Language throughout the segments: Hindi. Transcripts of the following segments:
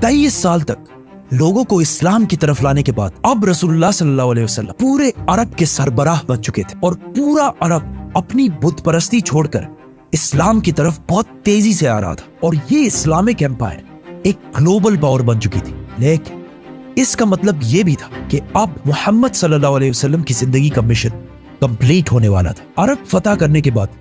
23 साल तक लोगों को इस्लाम की तरफ लाने के बाद अब रसूलुल्लाह सल्लल्लाहु अलैहि वसल्लम पूरे अरब के सरबराह बन चुके थे और पूरा अरब अपनी बुत परस्ती छोड़कर इस्लाम की तरफ बहुत तेजी से आ रहा था और ये इस्लामिक एम्पायर एक ग्लोबल पावर बन चुकी थी। लेकिन इसका मतलब ये भी था कि अब मोहम्मद सल्लल्लाहु अलैहि वसल्लम की जिंदगी का मिशन कंप्लीट होने वाला था। अरब फतह करने के बाद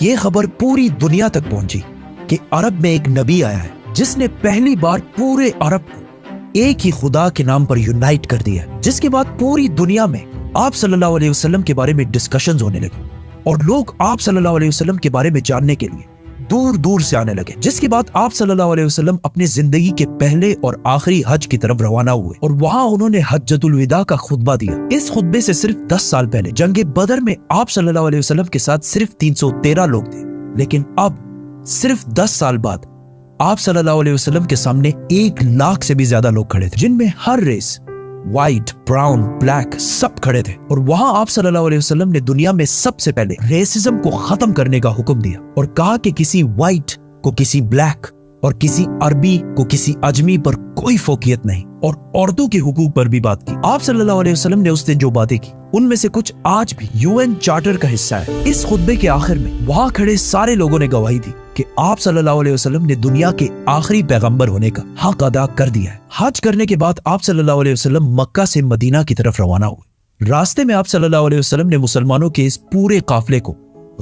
ये खबर पूरी दुनिया तक पहुंची कि अरब में एक नबी आया है जिसने पहली बार पूरे अरब को एक ही खुदा के नाम पर यूनाइट कर दिया, जिसके बाद पूरी दुनिया में आप सल्लल्लाहु अलैहि वसल्लम के बारे में डिस्कशंस होने लगे और लोग आप सल्लल्लाहु अलैहि वसल्लम के बारे में जानने के लिए दूर दूर से आने लगे। जिसके बाद आप सल्लल्लाहु अलैहि वसल्लम अपनी जिंदगी के पहले और आखिरी हज की तरफ रवाना हुए और वहां उन्होंने हज्जतुल विदा का खुतबा दिया। इस खुतबे से सिर्फ 10 साल पहले जंगे बदर में आप सल्लल्लाहु अलैहि वसल्लम के साथ सिर्फ 313 लोग थे, लेकिन अब सिर्फ 10 साल बाद आप सल्लल्लाहु अलैहि वसल्लम के सामने 1 लाख से भी ज्यादा लोग खड़े थे, जिनमें हर रेस, व्हाइट, ब्राउन, ब्लैक सब खड़े थे। और वहां आप सल्लल्लाहु अलैहि वसल्लम ने दुनिया में सबसे पहले रेसिज्म को खत्म करने का हुक्म दिया और कहा कि किसी व्हाइट को किसी ब्लैक और किसी अरबी को किसी अजमी पर कोई फोकियत नहीं, और औरतों के हुकूक पर भी बात की। आप सल्लल्लाहु अलैहि वसल्लम ने उस दिन जो बातें की उनमें से कुछ आज भी यूएन चार्टर का हिस्सा है। इस खुतबे के आखिर में वहां खड़े सारे लोगों ने गवाही दी कि आप सल्लल्लाहु अलैहि वसल्लम ने दुनिया के आखिरी पैगंबर होने का हक अदा कर दिया है। हज करने के बाद आप सल्लल्लाहु अलैहि वसल्लम मक्का से मदीना की तरफ रवाना हुए। रास्ते में आप सल्लल्लाहु अलैहि वसल्लम ने मुसलमानों के इस पूरे काफिले को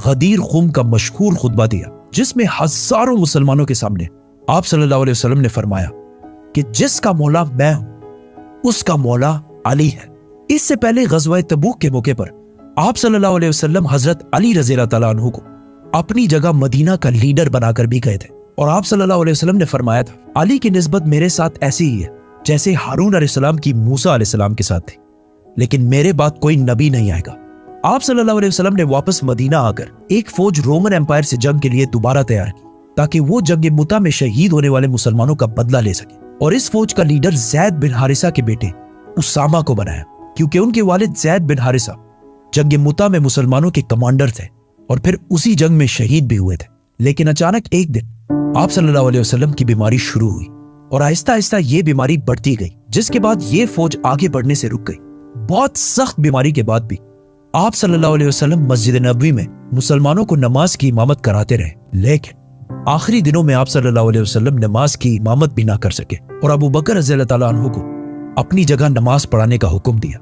गदीर खुम का मशहूर खुतबा दिया, जिसमें हजारों मुसलमानों के सामने आप सल्लल्लाहु अलैहि वसल्लम ने फरमाया कि जिसका मौला मैं हूं उसका मौला अली है। इससे पहले गज़वा तबूक के मौके पर आप सल्लल्लाहु अलैहि वसल्लम हजरत अली रज़ियल्लाहु ताला अन्हु को अपनी जगह मदीना का लीडर बनाकर भी गए थे और आप सल्लल्लाहु अलैहि वसल्लम ने फरमाया था, अली की निस्बत मेरे साथ ऐसी ही है जैसे हारून अलैहिस्सलाम की मूसा अलैहिस्सलाम के साथ थी, लेकिन मेरे बाद कोई नबी नहीं आएगा। आप सल्लल्लाहु अलैहि वसल्लम ने वापस मदीना आकर एक फौज रोमन एम्पायर से जंग के लिए दोबारा तैयार की ताकि वो जंग मुता में शहीद होने वाले मुसलमानों का बदला ले सके, और इस फौज का लीडर ज़ैद बिन हारिसा के बेटे उसामा को बनाया, क्योंकि उनके वालिद ज़ैद बिन हारिसा जंग मुता में मुसलमानों के कमांडर थे और फिर उसी जंग में शहीद भी हुए थे। लेकिन अचानक एक दिन आप सल्लल्लाहु अलैहि वसल्लम की बीमारी शुरू हुई और आहिस्ता आहिस्ता ये बीमारी बढ़ती गई, जिसके बाद ये फौज आगे बढ़ने से रुक गई। बहुत सख्त बीमारी के बाद भी आप सल्लल्लाहु अलैहि वसल्लम मस्जिद नबवी में मुसलमानों को नमाज की इमामत कराते रहे, लेकिन आखिरी दिनों में आप सल्लल्लाहु अलैहि वसल्लम नमाज की इमामत भी ना कर सके और अबू बकर रज़ियल्लाहु ताला अन्हु को अपनी जगह नमाज पढ़ाने का हुक्म दिया।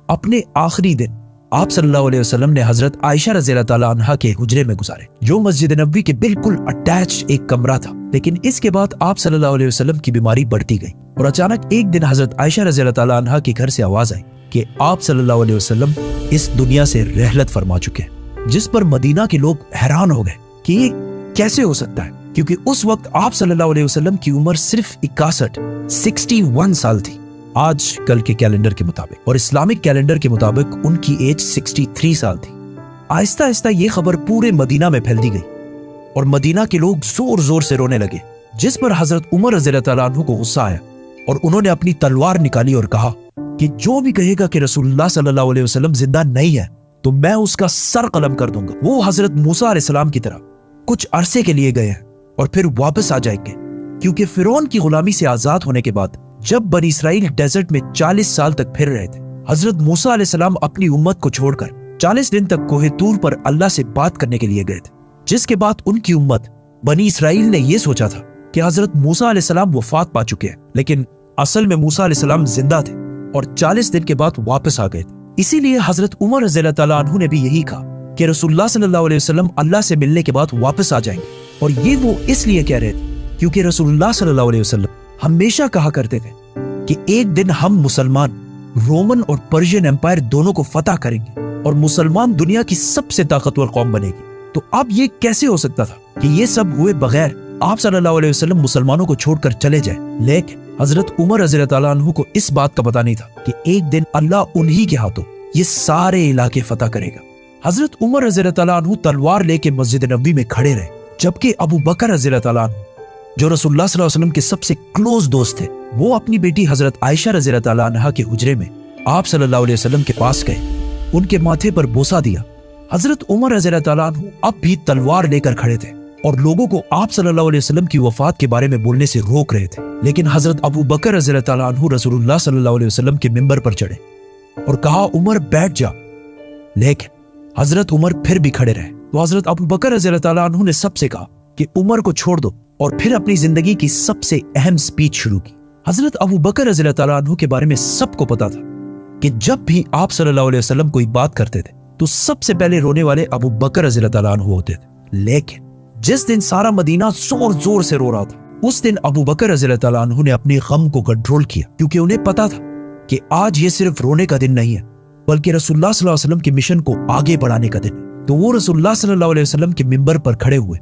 अपने आखिरी दिन आप सल्लल्लाहु अलैहि वसल्लम ने हजरत आयशा रज़ियल्लाहु ताला अन्हा के हुजरे में गुजारे, जो मस्जिद नबवी के बिल्कुल अटैच एक कमरा था। लेकिन इसके बाद आप सल्लल्लाहु अलैहि वसल्लम की बीमारी बढ़ती गई और अचानक एक दिन हजरत आयशा रज़ियल्लाहु ताला अन्हा के घर से आवाज आई कि आप सल्लल्लाहु अलैहि वसल्लम इस दुनिया से रहलत फरमा चुके हैं, जिस पर मदीना के लोग हैरान हो गए कि ये कैसे हो सकता है, क्योंकि उस वक्त आप सल्लल्लाहु अलैहि वसल्लम की उम्र सिर्फ 61 साल थी आज कल के कैलेंडर के मुताबिक, और इस्लामिक कैलेंडर के मुताबिक उनकी एज 63 साल थी। आहिस्ता आहिस्ता ये खबर पूरे मदीना में फैलती गई और मदीना के लोग जोर जोर से रोने लगे, जिस पर हजरत उमर रज़ियल्लाहु ताला अन्हु को गुस्सा आया और उन्होंने अपनी तलवार निकाली और कहा कि जो भी कहेगा कि रसूलुल्लाह सल्लल्लाहु अलैहि वसल्लम जिंदा नहीं है तो मैं उसका सर कलम कर दूंगा। वो हजरत मूसा अलैहिस्सलाम की तरह कुछ अरसे के लिए गए हैं और फिर वापस आ जाएंगे, क्योंकि फिरौन की गुलामी से आजाद होने के बाद जब बनी इसराइल डेजर्ट में 40 साल तक फिर रहे थे, हजरत मूसा अलैहिस्सलाम अपनी उम्मत को छोड़कर 40 दिन तक कोहे तूर पर अल्लाह से बात करने के लिए गए थे, जिसके बाद उनकी उम्मत बनी इसराइल ने यह सोचा था कि हजरत मूसा अलैहिस्सलाम वफात पा चुके हैं, लेकिन असल में मूसा अलैहिस्सलाम जिंदा थे और 40 दिन के बाद वापस आ गए थे। इसीलिए हजरत उमर रज़ियल्लाहु ताला अन्हु ने भी यही कहा कि रसूलुल्लाह सल्लल्लाहु अलैहि वसल्लम अल्लाह से मिलने के बाद वापस आ जाएंगे, और ये वो इसलिए कह रहे थे क्योंकि रसूलुल्लाह सल्लल्लाहु अलैहि वसल्लम हमेशा कहा करते थे कि एक दिन हम मुसलमान रोमन और पर्शियन एम्पायर दोनों को फतह करेंगे और मुसलमान दुनिया की सबसे ताकतवर कौम बनेगी। तो अब ये कैसे हो सकता था कि ये सब हुए बगैर आप सल्लल्लाहु अलैहि वसल्लम मुसलमानों को छोड़कर चले जाए। लेकिन हजरत उमर रज़ियल्लाहु ताला अन्हु को इस बात का पता नहीं था कि एक दिन अल्लाह उन्हीं के हाथों ये सारे इलाके फतह करेगा। हजरत उमर रज़ियल्लाहु ताला अन्हु तलवार लेके मस्जिद नबवी में खड़े रहे, जबकि अबू बकर रज़ियल्लाहु ताला अन्हु जो रसूलुल्लाह सल्लल्लाहु अलैहि वसल्लम के सबसे क्लोज दोस्त थे, वो अपनी बेटी हजरत आयशा रज़ियल्लाहु ताला अन्हा के हुजरे में आप सल्लल्लाहु अलैहि वसल्लम के पास गए, उनके माथे पर बोसा दिया। हजरत उमर रज़ियल्लाहु ताला अन्हु अब भी तलवार लेकर खड़े थे और लोगों को आप सल्लल्लाहु अलैहि वसल्लम की वफात के बारे में बोलने से रोक रहे थे। लेकिन हजरत अबू बकर रज़ियल्लाहु ताला अन्हु रसूलुल्लाह सल्लल्लाहु अलैहि वसल्लम के मिंबर पर चढ़े और कहा, उमर बैठ जा। लेकिन हजरत उमर फिर भी खड़े रहे। तो हजरत अबू बकर रज़ियल्लाहु ताला अन्हु ने सबसे कहा कि उमर को छोड़ दो, और फिर अपनी जिंदगी की सबसे अहम स्पीच शुरू की। हजरत अबू बकर रज़ियल्लाहु ताला अन्हु के बारे में सबको पता था कि जब भी आप सल्लल्लाहु अलैहि वसल्लम कोई बात करते थे तो सबसे पहले रोने वाले अबू बकर रज़ियल्लाहु ताला अन्हु होते थे। लेकिन जिस दिन सारा मदीना जोर जोर से रो रहा था, उस दिन अबू बकर रज़ियल्लाहु ताला अन्हु ने अपने गम को कंट्रोल किया, क्योंकि उन्हें पता था कि आज ये सिर्फ रोने का दिन नहीं है, बल्कि रसूलुल्लाह सल्लल्लाहु अलैहि वसल्लम के मिशन को आगे बढ़ाने का दिन है। तो वो रसूलुल्लाह सल्लल्लाहु अलैहि वसल्लम के मिंबर पर खड़े हुए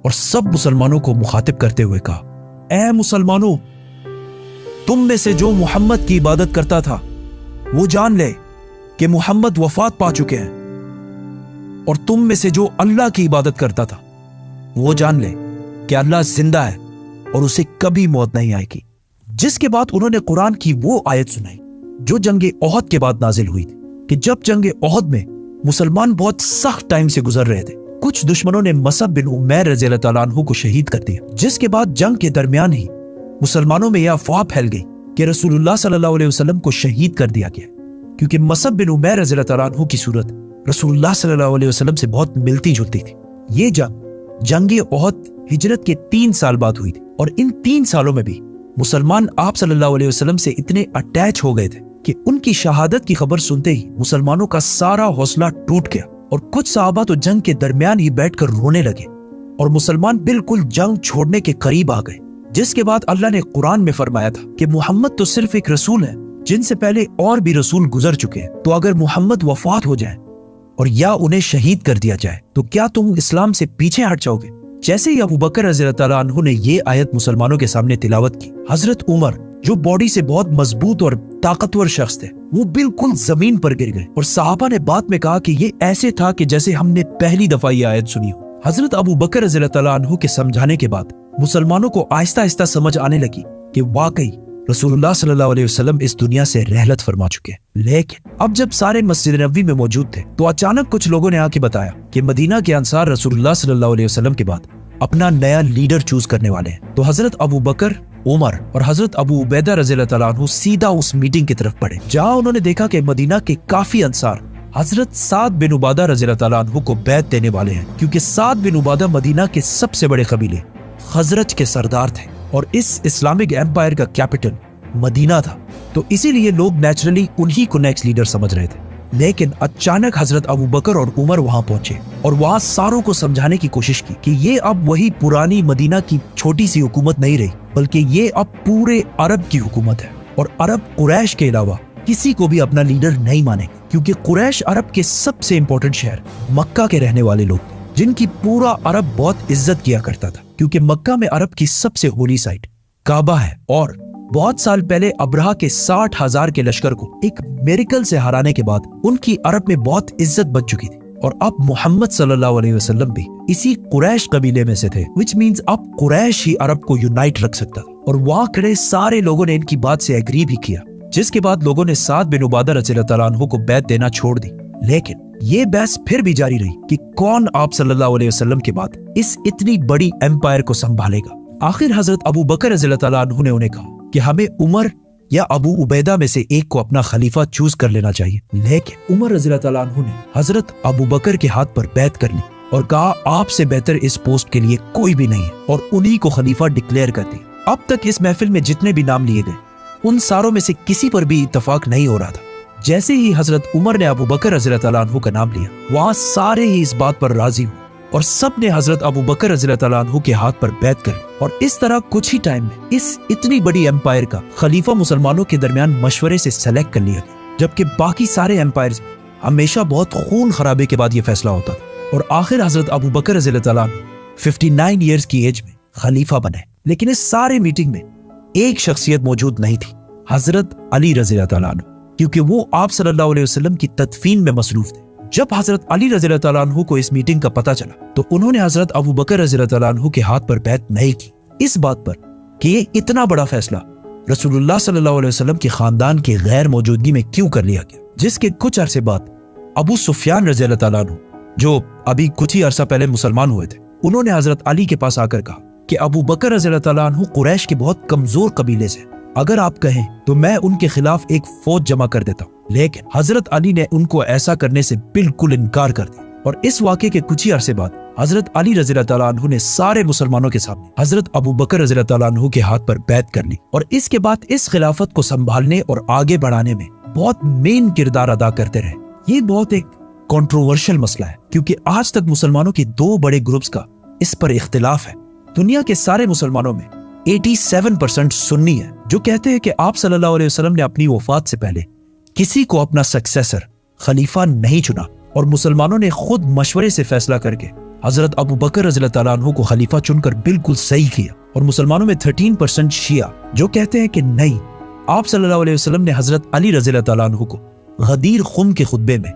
और सब मुसलमानों को मुखातिब करते हुए कहा, ऐ मुसलमानों, तुम में से जो मोहम्मद की इबादत करता था वो जान ले कि मोहम्मद वफात पा चुके हैं, और तुम में से जो अल्लाह की इबादत करता था वो जान ले कि अल्लाह जिंदा है और उसे कभी मौत नहीं आएगी। जिसके बाद उन्होंने कुरान की वो आयत सुनाई जो जंगे ओहद के बाद नाजिल हुई थी, कि जब जंगे ओहद में मुसलमान बहुत सख्त टाइम से गुजर रहे थे, कुछ दुश्मनों ने मसअब बिन उमैर रज़ियल्लाहु ताला अन्हु को शहीद कर दिया। जिसके बाद जंग के दरमियान ही मुसलमानों में यह अफवाह फैल गई कि रसूलुल्लाह सल्लल्लाहु अलैहि वसल्लम को शहीद कर दिया गया, क्योंकि मसअब बिन उमैर रज़ियल्लाहु ताला अन्हु की सूरत रसूलुल्लाह सल्लल्लाहु अलैहि वसल्लम से बहुत मिलती जुलती थी। ये जंगे ओहद हिजरत के 3 साल बाद हुई थी, और इन 3 सालों में भी मुसलमान आप सल्लल्लाहु अलैहि वसल्लम से इतने अटैच हो गए थे कि उनकी शहादत की खबर सुनते ही मुसलमानों का सारा हौसला टूट गया, और कुछ सहाबा तो जंग के दरमियान ही बैठकर रोने लगे, और मुसलमान बिल्कुल जंग छोड़ने के करीब आ गए। जिसके बाद अल्लाह ने कुरान में फरमाया था कि मोहम्मद तो सिर्फ एक रसूल है, जिनसे पहले और भी रसूल गुजर चुके हैं, तो अगर मोहम्मद वफात हो जाए और या उन्हें शहीद कर दिया जाए तो क्या तुम इस्लाम से पीछे हट जाओगे? जैसे ही अबू बकर रज़ियल्लाहु ताला अन्हु ने ये आयत मुसलमानों के सामने तिलावत की, हजरत उमर जो बॉडी से बहुत मजबूत और ताकतवर शख्स थे, वो बिल्कुल जमीन पर गिर गए, और सहाबा ने बाद में कहा कि ये ऐसे था कि जैसे हमने पहली दफा ये आयत सुनी हो। हजरत अबू बकर रज़ियल्लाहु ताला अन्हु के समझाने के बाद मुसलमानों को आहिस्ता आहिस्ता समझ आने लगी कि वाकई रसूलुल्लाह सल्लल्लाहु अलैहि वसल्लम इस दुनिया से रहलत फरमा चुके हैं। लेकिन अब जब सारे मस्जिद नबवी में मौजूद थे, तो अचानक कुछ लोगों ने आके बताया कि मदीना के अंसार रसूलुल्लाह सल्लल्लाहु अलैहि वसल्लम के बाद अपना नया लीडर चूज करने वाले हैं। तो हजरत अबू बकर, उमर और हजरत अबू उबैदा रज़ियल्लाहु ताला अन्हु सीधा उस मीटिंग की तरफ बढ़े, जहां उन्होंने देखा कि मदीना के काफी अंसार हजरत साद बिन उबादा रज़ियल्लाहु ताला अन्हु को बैत देने वाले हैं, क्योंकि साद बिन उबादा मदीना के सबसे बड़े कबीले खजरज के सरदार थे, और इस इस्लामिक एम्पायर का कैपिटल मदीना था, तो इसीलिए लोग नेचुरली उन्हीं को नेक्स्ट लीडर समझ रहे थे। लेकिन अचानक हजरत अबू बकर और उमर वहां पहुंचे और वहां सारों को समझाने की कोशिश की कि ये अब वही पुरानी मदीना की छोटी सी हुकूमत नहीं रही, बल्कि ये अब पूरे अरब की हुकूमत है, और अरब कुरैश के अलावा किसी को भी अपना लीडर नहीं माने, क्योंकि कुरैश अरब के सबसे इंपॉर्टेंट शहर मक्का के रहने वाले लोग, जिनकी पूरा अरब बहुत इज्जत किया करता था, क्योंकि मक्का में अरब की सबसे होली साइट काबा है, और बहुत साल पहले अब्रहा के 60,000 के लश्कर को एक मिरेकल से हराने के बाद उनकी अरब में बहुत इज्जत बच चुकी थी, और अब मोहम्मद सल्लल्लाहु अलैहि वसल्लम भी इसी कुरैश कबीले में से थे, विच मींस अब कुरैश ही अरब को यूनाइट रख सकता था, और वहां खड़े सारे लोगों ने इनकी बात से एग्री भी किया। जिसके बाद लोगों ने साद बिन उबादा रज़ियल्लाहु ताला अन्हु को बैत देना छोड़ दी। लेकिन ये बहस फिर भी जारी रही कि कौन आप सल्लल्लाहु अलैहि वसल्लम के बाद इस इतनी बड़ी एम्पायर को संभालेगा। आखिर हजरत अबू बकर रज़ियल्लाहु ताला अन्हु ने उन्हें कहा कि हमें उमर या अबू उबैदा में से एक को अपना खलीफा चूज कर लेना चाहिए। लेकिन उमर रज़ियल्लाहु ताला अन्हु ने हजरत अबू बकर के हाथ पर बैत कर ली और कहा, आपसे बेहतर इस पोस्ट के लिए कोई भी नहीं है, और उन्हीं को खलीफा डिक्लेयर कर दी। अब तक इस महफिल में जितने भी नाम लिए गए, उन सारों में से किसी पर भी इत्तेफाक नहीं हो रहा था। जैसे ही हजरत उमर ने अबू बकर रज़ियल्लाहु ताला अन्हु का नाम लिया, वहां सारे ही इस बात पर राजी हुए और सब ने हजरत अबू बकर रज़ियल्लाहु ताला अन्हु के हाथ पर बैत कर ली, और इस तरह कुछ ही टाइम में इस इतनी बड़ी एम्पायर का खलीफा मुसलमानों के दरमियान मशवरे से सेलेक्ट कर लिया गया, जबकि बाकी सारे एम्पायर्स में हमेशा बहुत खून खराबे के बाद यह फैसला होता था। और आखिर हजरत अबू बकर रज़ियल्लाहु ताला अन्हु 59 ईयर्स की एज में खलीफा बने। लेकिन इस सारे मीटिंग में एक शख्सियत मौजूद नहीं थी, हजरत अली रज़ियल्लाहु ताला अन्हु, क्योंकि वो आप सल्लल्लाहु अलैहि वसल्लम की तदफीन में मसरूफ थे। जब हजरत अली रज़ियल्लाहु ताला अन्हु को इस मीटिंग का पता चला, तो उन्होंने हजरत अबू बकर रज़ियल्लाहु ताला अन्हु के हाथ पर बैत नहीं की, इस बात पर कि ये इतना बड़ा फैसला रसूलुल्लाह सल्लल्लाहु अलैहि वसल्लम के खानदान की गैर मौजूदगी में क्यों कर लिया गया। जिसके कुछ अरसे बाद अबू सुफियान रज़ियल्लाहु ताला अन्हु, जो अभी कुछ ही अरसा पहले मुसलमान हुए थे, उन्होंने हजरत अली के पास आकर कहा कि अबू बकर रज़ियल्लाहु ताला अन्हु कुरैश के बहुत कमजोर कबीले से, अगर आप कहें तो मैं उनके खिलाफ एक फौज जमा कर देता हूँ। लेकिन हजरत अली ने उनको ऐसा करने से बिल्कुल इनकार कर दिया और इस वाक़े के कुछ ही अरसे बाद हजरत अली रज़ियल्लाहु ताला अन्हु ने सारे मुसलमानों के सामने हजरत अबू बकर रज़ियल्लाहु ताला अन्हु के हाथ पर बैत कर ली और इसके बाद इस खिलाफत को संभालने और आगे बढ़ाने में बहुत मेन किरदार अदा करते रहे। ये बहुत एक कंट्रोवर्शियल मसला है क्योंकि आज तक मुसलमानों के दो बड़े ग्रुप्स का इस पर इख्तिलाफ है। दुनिया के सारे मुसलमानों में 87% सुन्नी है जो कहते हैं कि आप सल्लल्लाहु अलैहि वसल्लम ने अपनी वफात से पहले किसी को अपना सक्सेसर खलीफा नहीं चुना और मुसलमानों ने खुद मशवरे से फैसला करके हजरत अबू बकर रज़ियल्लाहु ताला अन्हु को खलीफा चुनकर बिल्कुल सही किया। और मुसलमानों में 13% शिया जो कहते हैं कि नहीं, आप सल्लल्लाहु अलैहि वसल्लम ने हजरत अली रज़ियल्लाहु ताला अन्हु को गदीर खुम के खुतबे में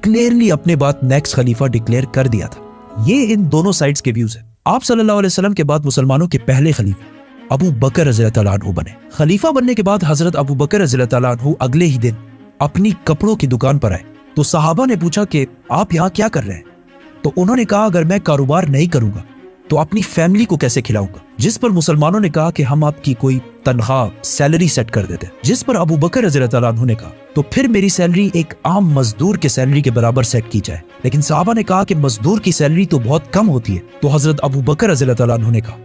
क्लियरली अपने बात नेक्स्ट खलीफा डिक्लेयर कर दिया था। ये इन दोनों साइड्स के व्यूज है। आप सल्लल्लाहु अलैहि वसल्लम के बाद मुसलमानों के पहले खलीफा अबू बकर रज़ियल्लाहु ताला अन्हु बने। खलीफा बनने के बाद हजरत अबू बकर रज़ियल्लाहु ताला अन्हु अगले ही दिन अपनी कपड़ों की दुकान पर आए तो सहाबा ने पूछा कि आप यहाँ क्या कर रहे हैं? तो उन्होंने कहा अगर मैं कारोबार नहीं करूंगा तो अपनी फैमिली को कैसे खिलाऊंगा? जिस पर मुसलमानों ने कहा कि हम आपकी कोई तनख्वाह सैलरी सेट कर देते हैं। जिस पर अबू बकर रज़ियल्लाहु ताला अन्हु ने कहा तो फिर मेरी सैलरी एक आम मजदूर के सैलरी के बराबर सेट की जाए। लेकिन सहाबा ने कहा कि मजदूर की सैलरी तो बहुत कम होती है। तो हजरत अबू बकर रज़ियल्लाहु ताला अन्हु ने कहा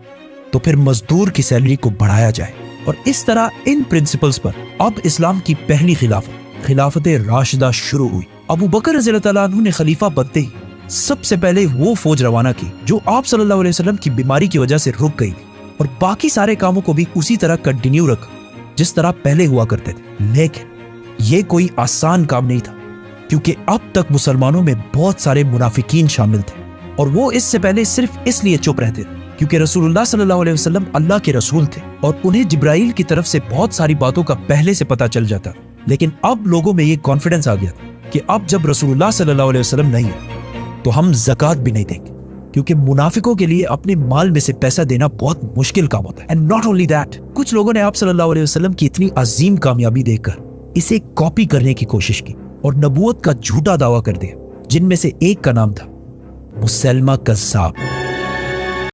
तो फिर मजदूर की सैलरी को बढ़ाया जाए। और इस तरह इन प्रिंसिपल्स पर अब इस्लाम की पहली खिलाफत राशिदा शुरू हुई। अबू बकर रज़ियल्लाहु ताला अन्हु ने खलीफा बनते ही सबसे पहले वो फौज रवाना की जो आप सल्लल्लाहु अलैहि वसल्लम की बीमारी की वजह से रुक गई और बाकी सारे कामों को भी उसी तरह कंटिन्यू रखा जिस तरह पहले हुआ करते थे। लेकिन ये कोई आसान काम नहीं था क्योंकि अब तक मुसलमानों में बहुत सारे मुनाफिकीन शामिल थे और वो इससे पहले सिर्फ इसलिए चुप रहते थे क्योंकि रसूलुल्लाह सल्लल्लाहु अलैहि वसल्लम अल्लाह के रसूल थे और उन्हें जिब्राइल की तरफ से बहुत सारी बातों का पहले से पता चल जाता। लेकिन अब लोगों में ये कॉन्फिडेंस आ गया कि अब जब रसूलुल्लाह सल्लल्लाहु अलैहि वसल्लम नहीं है तो हम ज़कात भी नहीं देंगे क्योंकि मुनाफिकों के लिए अपने माल में से पैसा देना बहुत मुश्किल काम होता है। एंड नॉट ओनली दैट, कुछ लोगों ने आप सल्लल्लाहु अलैहि वसल्लम की इतनी अजीम कामयाबी देखकर इसे कॉपी करने की कोशिश की और नबूवत का झूठा दावा कर दिया, जिनमें से एक का नाम था मुसैलमा कज़्ज़ाब।